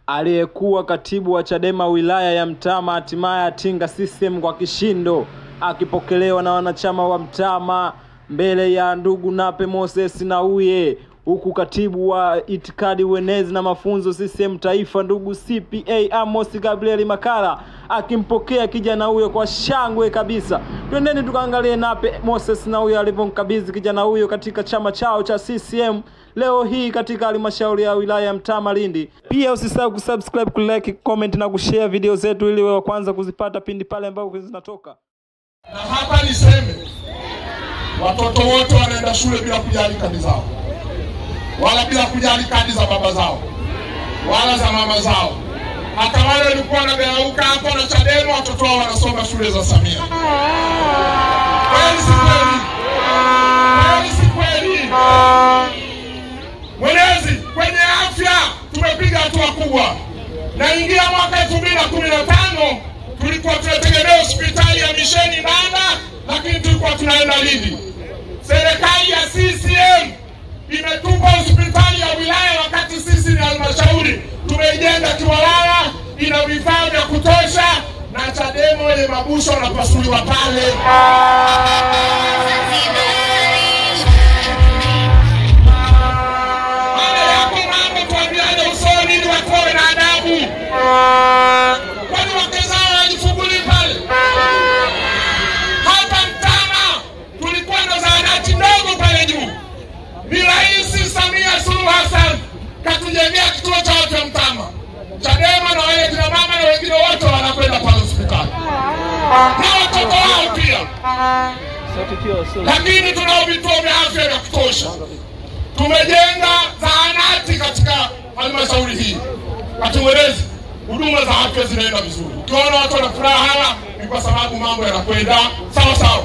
Aliyekuwa katibu wa Chadema wilaya ya Mtama hatimaye atinga CCM kwa kishindo, akipokelewa na wanachama wa Mtama mbele ya ndugu Nape Moses Nnauye, huku katibu wa itikadi uenezi na mafunzo CCM taifa ndugu CPA Amos Gabriel Makala akimpokea kijana huyo kwa shangwe kabisa. Twendeni tukaangalie Nape Moses Nnauye alivyomkabidhi kijana huyo katika chama chao cha CCM leo hii katika halmashauri ya wilaya ya Mtama Lindi. Pia usisahau kusubscribe, kulike, comment na kushare video zetu ili wewe wa kwanza kuzipata pindi pale ambapo zinatoka. Na hapa niseme, watoto wote wanaenda shule bila kujali kadi zao, wala bila kujali kadi za baba zao wala za mama zao. Hata wale walikuwa wanageuka hapo na Chadema, watoto wao wanasoma shule za Samia. Kweli si kweli? Kweli si kweli? Mwenezi, kwenye afya tumepiga hatua kubwa. Na ingia mwaka 2015 tulikuwa tunategemea hospitali ya Misheni Banda, lakini tulikuwa tunaenda Lindi. Serikali ya CCM imetupa hospitali ya wilaya, wakati sisi ni halmashauri tumeijenga Kiwalala, ina vifaa vya kutosha, na Chadema wale mabusho wanapasuliwa pale. Wale yako mambo tuambiane usoni ili watoe na adabu. Kwani wake zao wajifunguli pale? Hapa Mtama tulikuwa na zahanati ndogo pale juu. Ni Rais Samia Suluhu Hassan katujengea kituo cha afya Mtama. Chadema na wale kina mama na wengine wote wanakwenda pale hospitali na watoto wao pia. Lakini tunao vituo vya afya vya kutosha. Tumejenga zahanati katika halmashauri hii. Katuelezi huduma za afya zinaenda vizuri. Ukiona watu wana furaha hawa ni kwa sababu mambo yanakwenda sawa sawa.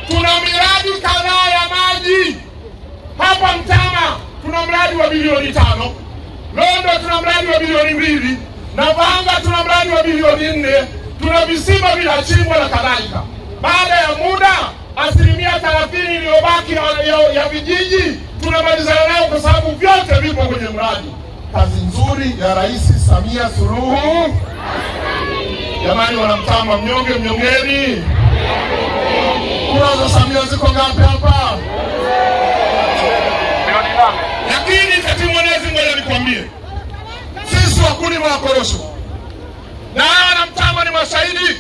Tuna miradi kadhaa ya maji hapa Mtama. Tuna mradi wa bilioni 5, Londo tuna mradi wa bilioni 2, Navanga tuna mradi wa bilioni 4, tuna visima bila chimbo na kadhalika. Baada ya muda, 30% iliyobaki ya vijiji tunamalizana nayo kwa sababu vyote vipo kwenye mradi. Kazi nzuri ya Rais Samia Suluhu. Jamani wana Mtama, mnyonge mnyongeni. Kura za Samia ziko ngapi hapa? Lakini katibu mwenezi mmoja nikwambie, sisi wakulima wa korosho na wana Mtama ni mashahidi.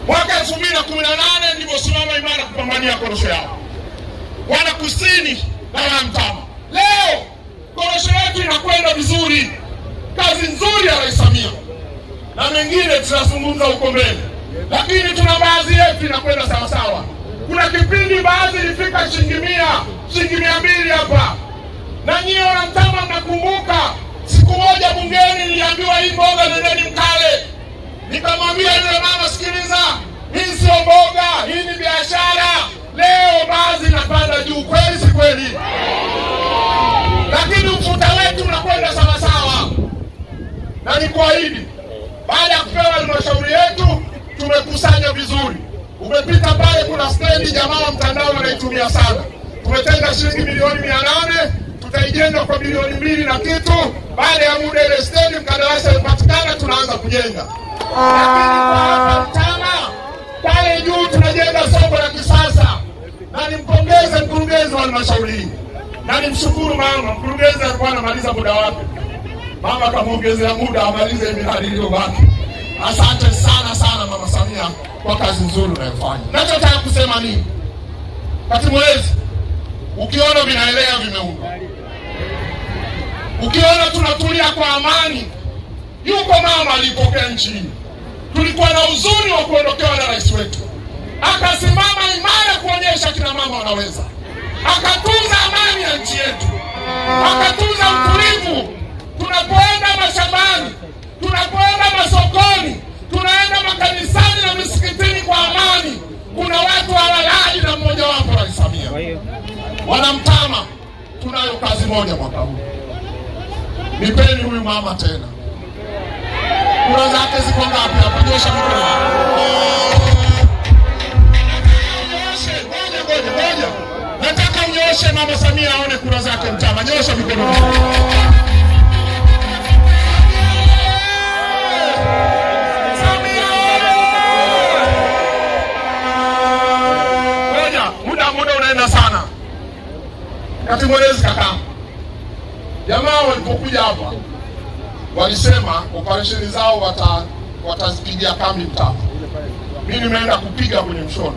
Mwaka 2018 niliposimama imara kupambania korosho yao, wana kusini na wana Mtama. Leo korosho yetu inakwenda vizuri. Kazi nzuri ya Rais Samia, na mengine tutazungumza huko mbele, lakini tuna baadhi yetu inakwenda sawa sawa. Kuna kipindi baadhi ilifika shilingi 200 hapa. Na nyie wana Mtama mnakumbuka, siku moja bungeni niliambiwa hii mboga nendeni mkale. Nikamwambia yule mama, sikiliza, hii sio mboga, hii ni biashara. Leo baadhi inapanda juu. Kweli si kweli? Lakini ufuta wetu unakwenda sawa sawa. Na nikuahidi, baada ya kupewa halmashauri yetu tumekusanya vizuri. Umepita pale kuna stendi jamaa wa mtandao wanaitumia sana. Tumetenga shilingi milioni 800, tutaijenga kwa bilioni 2 na kitu. Baada ya muda ile stendi mkandarasi alipatikana, tunaanza kujenga. Lakini kwa hapa Mtama pale juu tunajenga soko la kisasa. Na nimpongeze mkurugenzi wa halmashauri hii. Na nimshukuru mama, mkurugenzi alikuwa anamaliza muda wake. Mama kamuongezea muda amalize miradi iliyobaki. Asante sana sana Mama Samia kwa kazi nzuri unayofanya. Nachotaka kusema nini? Katibu mwenezi, ukiona vinaelea vimeunga, ukiona tunatulia kwa amani, yuko mama alipokea nchi. Tulikuwa na uzuri wa kuondokewa na rais wetu, akasimama imara kuonyesha kina mama wanaweza, akatunza amani ya nchi yetu, akatunza utulivu. Tunapoenda mashambani, tunapoenda masokoni, tunaenda makanisani na misikitini kwa amani. Kuna watu hawalali na mmoja wapo Rais Samia. Wana Mtama, tunayo kazi moja mwaka huu. Nipeni huyu mama tena. Kura zake ziko ngapi hapa? Nyosha mikono. Ngoja. Nataka unyoshe Mama Samia aone kura zake Mtama. Nyosha mikono. Katibu mwenezi kaka, jamaa walipokuja hapa walisema operesheni zao watazipigia kambi Mtama. Mimi nimeenda kupiga kwenye Mshono.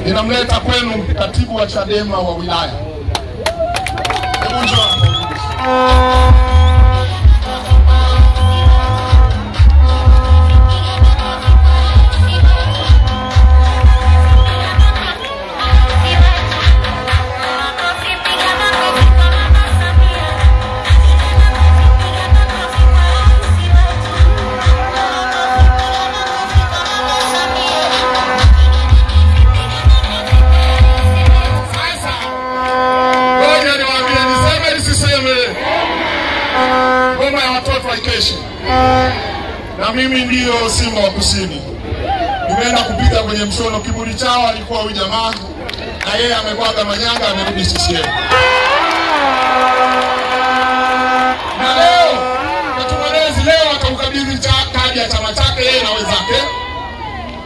Ninamleta kwenu katibu wa Chadema wa wilaya. Hebu njoo. Na mimi ndio Simba wa Kusini. Nimeenda kupiga kwenye Mshono, kiburi chao alikuwa huyu jamaa, na yeye amekwaga manyanga, amerudi CCM. Na leo Katumanezi leo akamkabidhi kadi ya chama chake yeye na wenzake.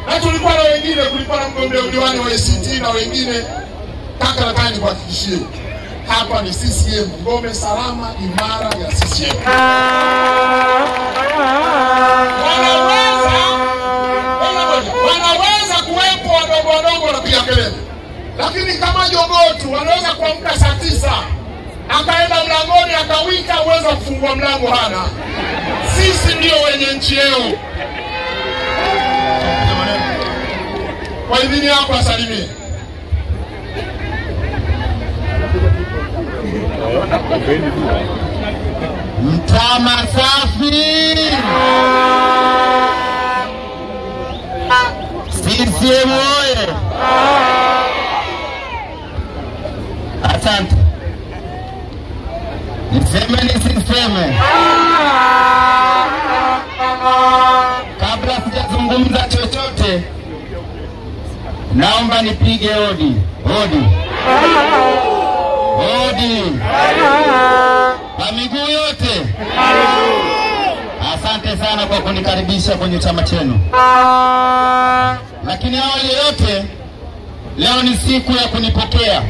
Na tulikuwa na wengine, kulikuwa na mgombea udiwani wa ACT na wengine. Kaka nataka nikuhakikishie, hapa ni CCM, ngome salama imara ya CCM. Wanaweza kuwepo wadogo na pia kelele, lakini kama jogoo tu wanaweza kuamka saa 9 akaenda mlangoni akawika, uweza kufungua mlango hana. Sisi ndio wenye nchi yao. Kwa idhini yako asalimie. Mtama safi. CCM oye. Asante. Niseme. Kabla sijazungumza chochote, naomba nipige hodi. Kwa miguu yote. Asante sana kwa kunikaribisha kwenye chama chenu. Lakini awali yote, leo ni siku ya kunipokea.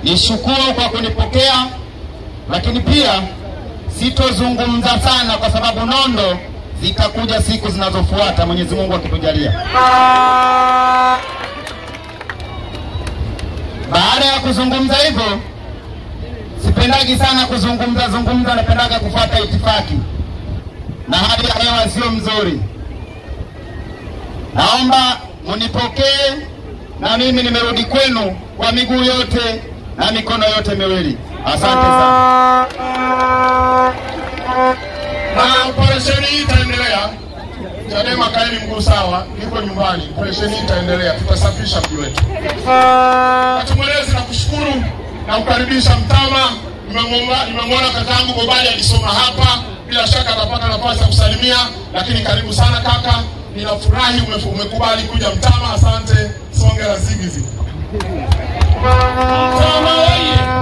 Nishukuru kwa kunipokea, lakini pia sitozungumza sana kwa sababu nondo zitakuja siku zinazofuata, Mwenyezi Mungu akitujalia. Baada ya kuzungumza hivyo, sipendagi sana kuzungumza, napendaga kufuata itifaki. Na hali ya hewa sio mzuri. Naomba munipokee, na mimi nimerudi kwenu kwa miguu yote na mikono yote miwili. Asante sana. Na operesheni hii itaendelea. Chadema kaeni mguu sawa, niko nyumbani. Operesheni hii itaendelea, tutasafisha mji wetu. Katibu mwenezi, nakushukuru na kukaribisha Mtama. Nimemwona kakangu Bobali alisoma hapa, bila shaka atapata nafasi ya kusalimia, lakini karibu sana kaka. Ninafurahi umekubali kuja Mtama. Asante. Songe la zigi. Mtama wewe.